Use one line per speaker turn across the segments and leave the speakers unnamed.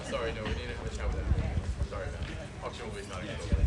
Sorry, no, we need to have a chat with them. Sorry about that. Auction will be starting shortly.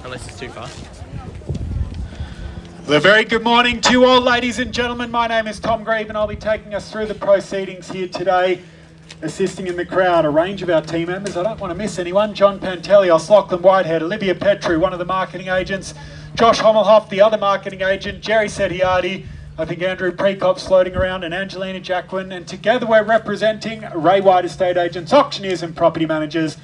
Unless it's too fast.
Well, a very good morning to you all, ladies and gentlemen. My name is Tom Grieve and I'll be taking us through the proceedings here today. Assisting in the crowd, a range of our team members. I don't want to miss anyone. John Pantelios, Lachlan Whitehead, Olivia Petrou, one of the marketing agents, Josh Hommelhoff, the other marketing agent, Jerry Setiardi, I think Andrew Prekop's floating around, and Angelina Jacquin. And together we're representing Ray White Estate Agents, auctioneers and property managers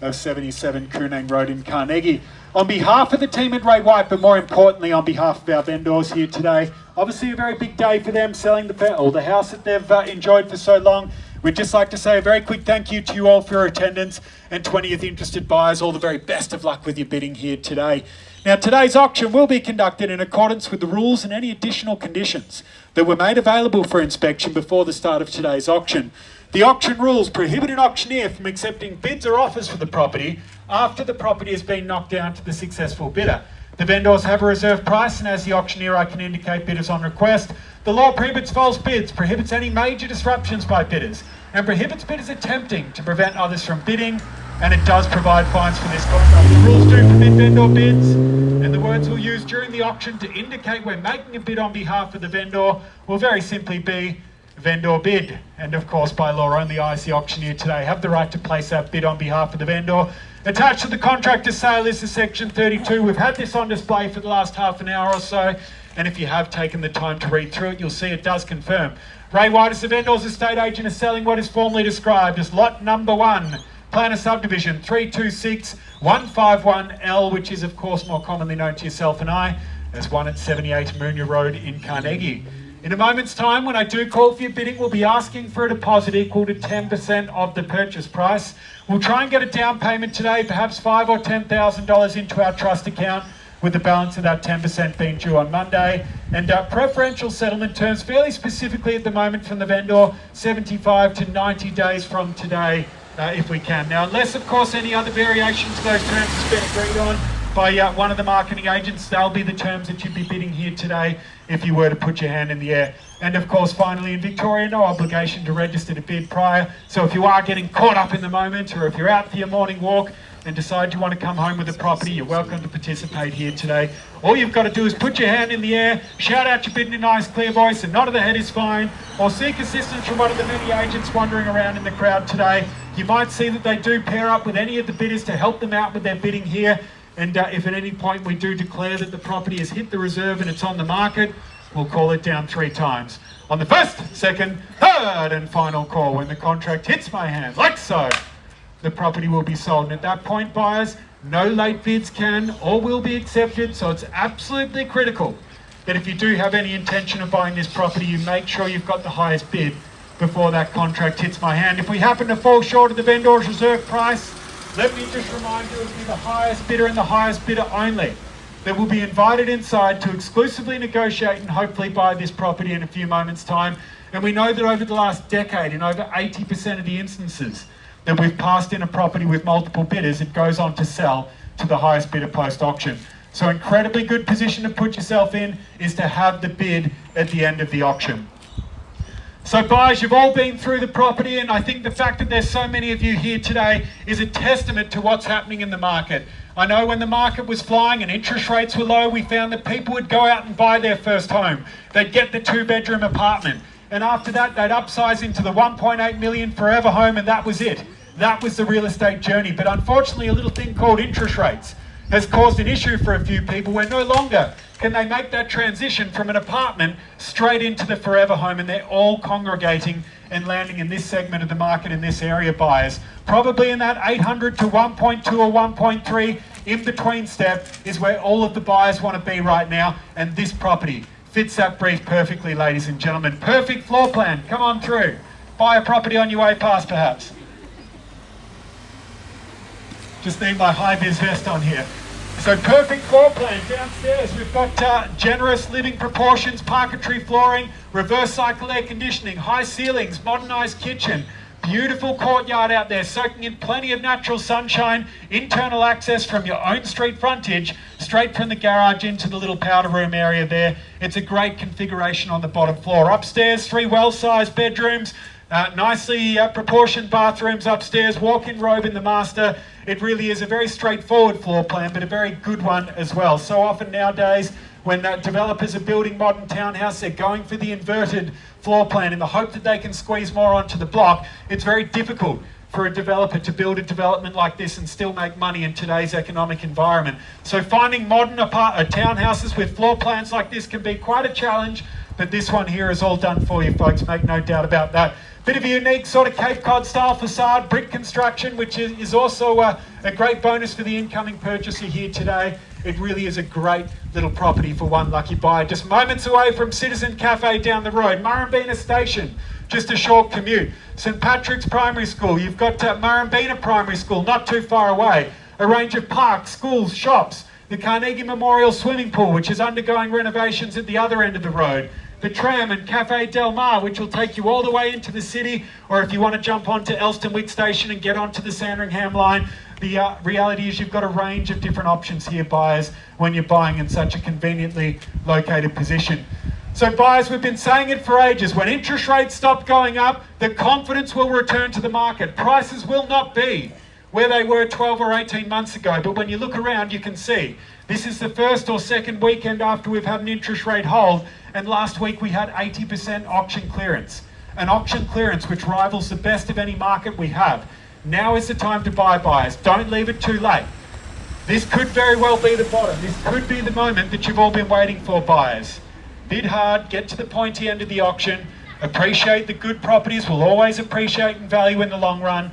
of 77 Kunang Road in Carnegie. On behalf of the team at Ray White, but more importantly on behalf of our vendors here today, obviously a very big day for them, selling the house that they've enjoyed for so long. We'd just like to say a very quick thank you to you all for your attendance, and 20th interested buyers, all the very best of luck with your bidding here today. Now, today's auction will be conducted in accordance with the rules and any additional conditions that were made available for inspection before the start of today's auction. The auction rules prohibit an auctioneer from accepting bids or offers for the property after the property has been knocked down to the successful bidder. The vendors have a reserve price, and as the auctioneer I can indicate bidders on request. The law prohibits false bids, prohibits any major disruptions by bidders, and prohibits bidders attempting to prevent others from bidding, and it does provide fines for this conduct. The rules do permit vendor bids, and the words we'll use during the auction to indicate we're making a bid on behalf of the vendor will very simply be vendor bid. And of course, by law, only I as the auctioneer today have the right to place that bid on behalf of the vendor. Attached to the contract to sale is the section 32. We've had this on display for the last half an hour or so, and if you have taken the time to read through it, you'll see it does confirm. Ray White as the vendor's estate agent is selling what is formally described as lot number 1, Planner Subdivision 326151L, which is of course more commonly known to yourself and I as 1 at 78 Moonya Road in Carnegie. In a moment's time, when I do call for your bidding, we'll be asking for a deposit equal to 10% of the purchase price. We'll try and get a down payment today, perhaps $5,000 or $10,000 into our trust account, with the balance of that 10% being due on Monday. And preferential settlement terms, fairly specifically at the moment from the vendor, 75 to 90 days from today, if we can. Now, unless of course any other variation to those terms has been agreed on by one of the marketing agents, they'll be the terms that you'd be bidding here today if you were to put your hand in the air. And of course, finally, in Victoria, no obligation to register to bid prior. So if you are getting caught up in the moment, or if you're out for your morning walk and decide you want to come home with a property, you're welcome to participate here today. All you've got to do is put your hand in the air, shout out your bid in a nice clear voice, a nod of the head is fine, or seek assistance from one of the many agents wandering around in the crowd today. You might see that they do pair up with any of the bidders to help them out with their bidding here. And if at any point we do declare that the property has hit the reserve and it's on the market, we'll call it down 3 times. On the first, second, third and final call, when the contract hits my hand, like so, the property will be sold. And at that point, buyers, no late bids can or will be accepted. So it's absolutely critical that if you do have any intention of buying this property, you make sure you've got the highest bid before that contract hits my hand. If we happen to fall short of the vendor's reserve price, let me just remind you, it will be the highest bidder and the highest bidder only that will be invited inside to exclusively negotiate and hopefully buy this property in a few moments' time. And we know that over the last decade, in over 80% of the instances that we've passed in a property with multiple bidders, it goes on to sell to the highest bidder post-auction. So incredibly good position to put yourself in is to have the bid at the end of the auction. So buyers, you've all been through the property, and I think the fact that there's so many of you here today is a testament to what's happening in the market. I know when the market was flying and interest rates were low, we found that people would go out and buy their first home. They'd get the 2-bedroom apartment. And after that, they'd upsize into the 1.8 million forever home, and that was it. That was the real estate journey. But unfortunately, a little thing called interest rates has caused an issue for a few people where no longer can they make that transition from an apartment straight into the forever home, and they're all congregating and landing in this segment of the market in this area, buyers. Probably in that 800 to 1.2 or 1.3 in between step is where all of the buyers want to be right now, and this property fits that brief perfectly, ladies and gentlemen. Perfect floor plan, come on through. Buy a property on your way past, perhaps. Just need my high-vis vest on here. So perfect floor plan downstairs. We've got generous living proportions, parquetry flooring, reverse cycle air conditioning, high ceilings, modernised kitchen, beautiful courtyard out there, soaking in plenty of natural sunshine, internal access from your own street frontage, straight from the garage into the little powder room area there. It's a great configuration on the bottom floor. Upstairs, 3 well-sized bedrooms, nicely proportioned bathrooms upstairs, walk-in robe in the master. It really is a very straightforward floor plan, but a very good one as well. So often nowadays, when developers are building modern townhouses, they're going for the inverted floor plan in the hope that they can squeeze more onto the block. It's very difficult for a developer to build a development like this and still make money in today's economic environment. So finding modern townhouses with floor plans like this can be quite a challenge, but this one here is all done for you, folks, make no doubt about that. Bit of a unique sort of Cape Cod style facade, brick construction, which is also a great bonus for the incoming purchaser here today. It really is a great little property for one lucky buyer. Just moments away from Citizen Cafe down the road, Murrumbina Station, just a short commute. St Patrick's Primary School, you've got Murrumbina Primary School, not too far away. A range of parks, schools, shops, the Carnegie Memorial Swimming Pool, which is undergoing renovations at the other end of the road. The tram and Cafe Del Mar, which will take you all the way into the city, or if you want to jump onto Elstonwick Station and get onto the Sandringham line, the reality is you've got a range of different options here, buyers, when you're buying in such a conveniently located position. So buyers, we've been saying it for ages, when interest rates stop going up, the confidence will return to the market. Prices will not be where they were 12 or 18 months ago, but when you look around, you can see this is the first or second weekend after we've had an interest rate hold, and last week we had 80% auction clearance. An auction clearance which rivals the best of any market we have. Now is the time to buy, buyers. Don't leave it too late. This could very well be the bottom. This could be the moment that you've all been waiting for, buyers. Bid hard, get to the pointy end of the auction, appreciate the good properties. We'll always appreciate in value in the long run.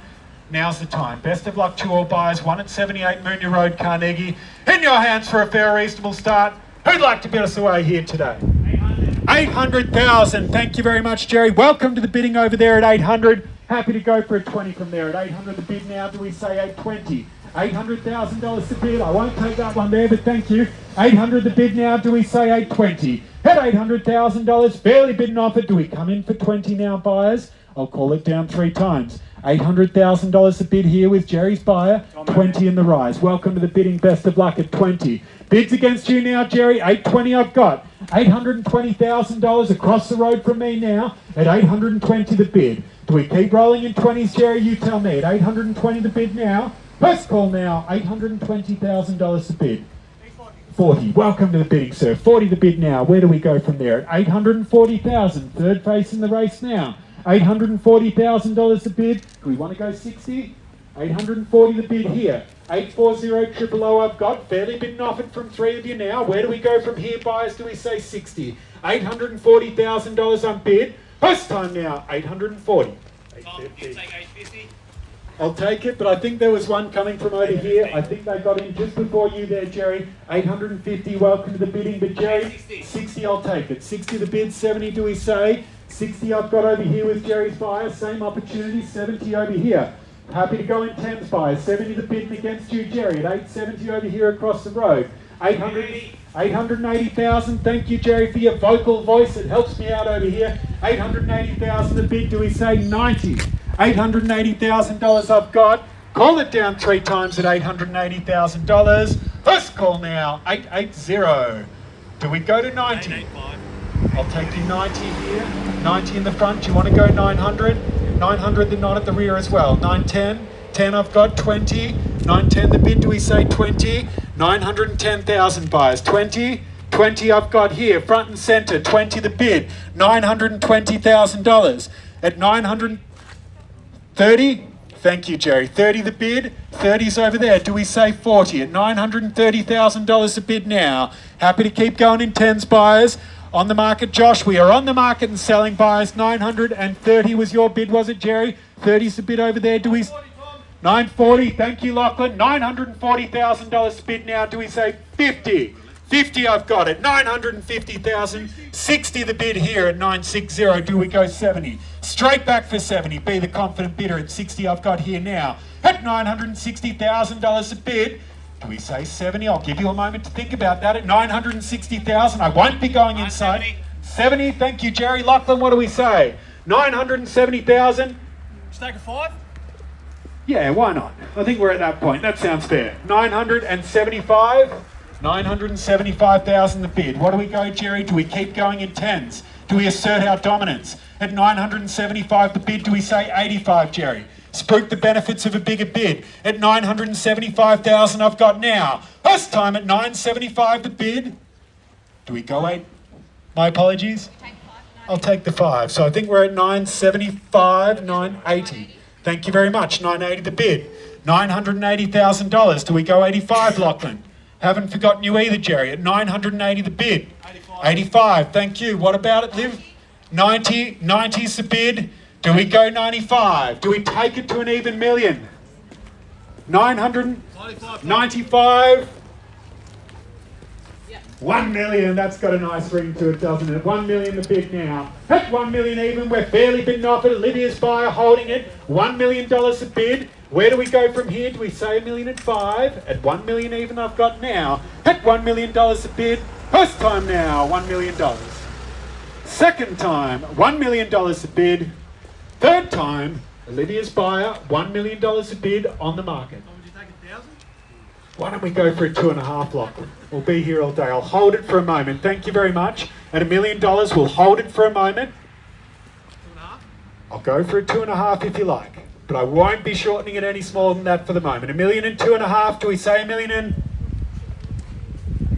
Now's the time. Best of luck to all buyers. 1 at 78 Moonya Road, Carnegie. In your hands for a fair, reasonable start. Who'd like to bid us away here today? 800,000. Thank you very much, Jerry. Welcome to the bidding over there at 800. Happy to go for a 20 from there. At 800 the bid now. Do we say 820? $800,000 to bid. I won't take that one there, but thank you. 800 the bid now. Do we say 820? At $800,000, fairly bid and offered. Do we come in for 20 now, buyers? I'll call it down 3 times. $800,000 a bid here with Jerry's buyer, 20 in the rise. Welcome to the bidding, best of luck at 20. Bids against you now, Jerry, 820 I've got. $820,000 across the road from me now at 820 the bid. Do we keep rolling in 20s, Jerry? You tell me. At 820 the bid now. First call now, $820,000 the bid. 40. Welcome to the bidding, sir. 40 the bid now. Where do we go from there? At 840,000. Third face in the race now. $840,000 the bid. Do we want to go 60? 840 the bid here. 840 triple O I've got. Fairly bid and offered from 3 of you now. Where do we go from here, buyers? Do we say 60? $840,000 on bid. First time now, 840. 850. I'll take it, but I think there was one coming from over here. I think they got in just before you there, Jerry. 850, welcome to the bidding. But Jerry, 60 I'll take it. 60 the bid, 70 do we say? 60 I've got over here with Jerry's buyer. Same opportunity, 70 over here. Happy to go in 10s buyers. 70 the bid against you, Jerry. At 870 over here across the road. 880,000. Thank you, Jerry, for your vocal voice. It helps me out over here. 880,000 a bid. Do we say 90? $880,000 I've got. Call it down 3 times at $880,000. First call now, 880. Do we go to 90?
885.
I'll take you 90 here. 90 in the front. Do you want to go 900? 900 the knot at the rear as well. 910. 10 I've got. 20. 910 the bid. Do we say 20? 910,000 buyers. 20. 20 I've got here. Front and center. 20 the bid. $920,000. At 930. Thank you, Jerry. 30 the bid. 30's over there. Do we say 40? At $930,000 a bid now. Happy to keep going in 10s, buyers. On the market, Josh. We are on the market and selling, buyers. 930 was your bid, was it, Jerry? 30's the bid over there. Do we... 940. Thank you, Lachlan. $940,000 bid now. Do we say 50? 50 I've got it. 950,000. 60 the bid here at 960. Do we go 70? Straight back for 70. Be the confident bidder at 60 I've got here now. At $960,000 a bid. Do we say 70? I'll give you a moment to think about that. At $960,000, I won't be going inside. 70. Thank you, Jerry. Lachlan, what do we say? 970,000.
Stack of 5?
Yeah, why not? I think we're at that point. That sounds fair. 975. 975,000 the bid. What do we go, Jerry? Do we keep going in 10s? Do we assert our dominance? At 975 the bid, do we say 85, Jerry? Spruik the benefits of a bigger bid. At 975,000 I've got now. First time at 975 the bid. Do we go 8? My apologies. I'll take the 5. So I think we're at 975, 980. Thank you very much. 980 the bid. $980,000. Do we go 85, Lachlan? Haven't forgotten you either, Jerry. At 980 the bid. 85. Thank you. What about it, Liv? 90. 90's the bid. Do we go 95? Do we take it to an even million? 995. 1 million. That's got a nice ring to it, doesn't it? 1 million the bid now. At 1 million even, we're fairly bidding off it. Olivia's buyer holding it. $1 million a bid. Where do we go from here? Do we say $1,000,005? At 1 million even I've got now. At $1 million a bid. First time now, $1 million. Second time, $1 million a bid. Third time, Olivia's buyer, $1 million a bid on the market.
Would you take 1,000?
Why don't we go for a 2.5 lock? We'll be here all day. I'll hold it for a moment. Thank you very much. At $1 million, we'll hold it for a moment.
2.5?
I'll go for a 2.5 if you like. But I won't be shortening it any smaller than that for the moment. $1 million and 2.5. Do we say $1 million and...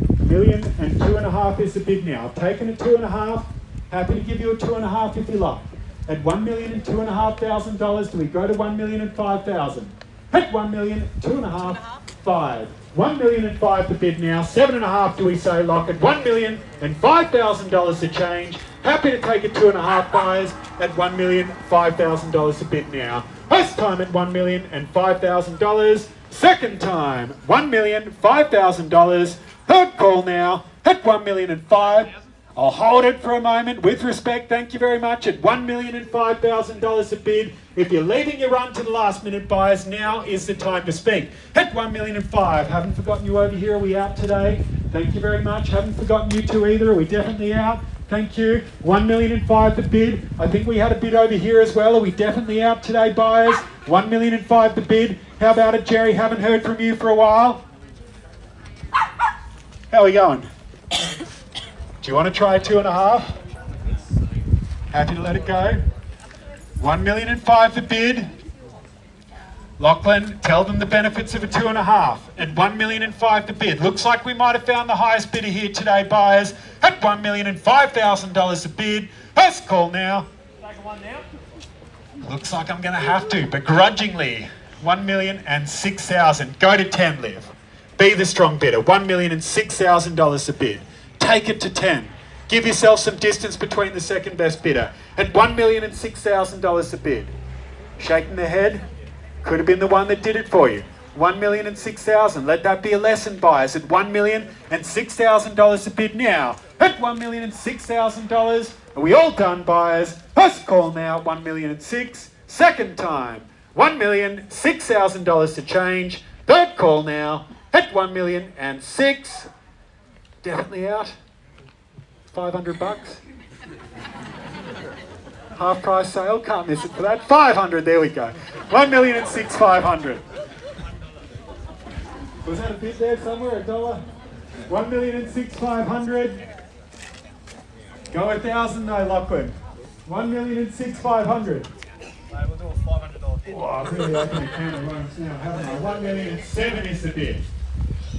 $1 million and 2.5 is the bid now. I've taken a 2.5. Happy to give you a 2.5 if you like. At $1,250,000, do we go to $1,005,000? At $1 million, 2.5, 5. $1,005,000 the bid now. 7.5 do we say, lock at $1,005,000 to change. Happy to take it 2.5 buyers at $1,005,000 a bid now. First time at $1,005,000. Second time, $1,005,000. Third call now at $1,005,000. I'll hold it for a moment with respect. Thank you very much. At $1,005,000 a bid. If you're leaving your run to the last minute, buyers, now is the time to speak. At $1,005,000. Haven't forgotten you over here. Are we out today? Thank you very much. Haven't forgotten you two either. Are we definitely out? Thank you. $1,005,000 the bid. I think we had a bid over here as well. Are we definitely out today, buyers? $1,005,000 the bid. How about it, Jerry? Haven't heard from you for a while. How are we going? Do you want to try 2.5? Happy to let it go. $1,005,000 the bid. Lachlan, tell them the benefits of a 2.5. At $1,005,000 the bid. Looks like we might have found the highest bidder here today, buyers. At $1,005,000 a bid. First call now.
Take one now.
Looks like I'm going to have to, begrudgingly. $1,006,000. Go to 10, Liv. Be the strong bidder. $1,006,000 a bid. Take it to 10. Give yourself some distance between the second best bidder. At $1,006,000 a bid. Shaking their head. Could have been the one that did it for you. $1,006,000. Let that be a lesson, buyers. At $1,006,000 a bid now. At $1,006,000. Are we all done, buyers? First call now. $1,006,000. Second time. $1,006,000 to change. Third call now. At $1,006,000. Definitely out. 500 bucks. Half price sale, can't miss it for that. 500, there we go. 1,006,500. Was that a bid there somewhere, $1? 1,006,500. Go $1,000 though, Lachlan. 1,006,500.
We'll do a $500 bid.
Oh, I've really opened the can of worms now, haven't I? 1,007,000 is the bid.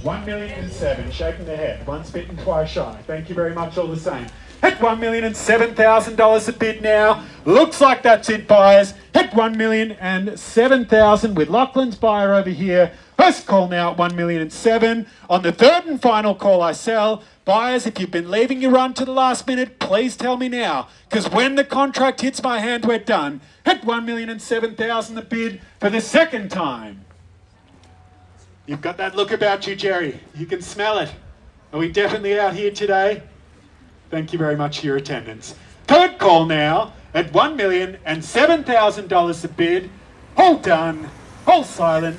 1,007,000, shaking their head. Once bitten, twice shy. Thank you very much all the same. Hit $1,007,000 a bid now. Looks like that's it, buyers. Hit $1,007,000 with Lachlan's buyer over here. First call now at $1,007,000. On the third and final call I sell. Buyers, if you've been leaving your run to the last minute, please tell me now. Because when the contract hits my hand, we're done. Hit $1,007,000 a bid for the second time. You've got that look about you, Jerry. You can smell it. Are we definitely out here today? Thank you very much for your attendance. Third call now at $1,007,000 a bid. All done, all silent.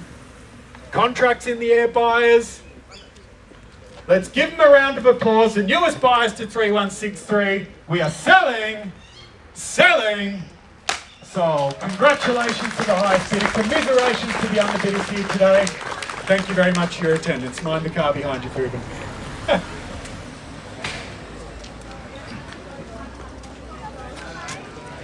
Contracts in the air, buyers. Let's give them a round of applause. The newest buyers to 3163. We are selling, sold. Congratulations to the highest bidder. Commiserations to the underbidders here today. Thank you very much for your attendance. Mind the car behind you, Ruben.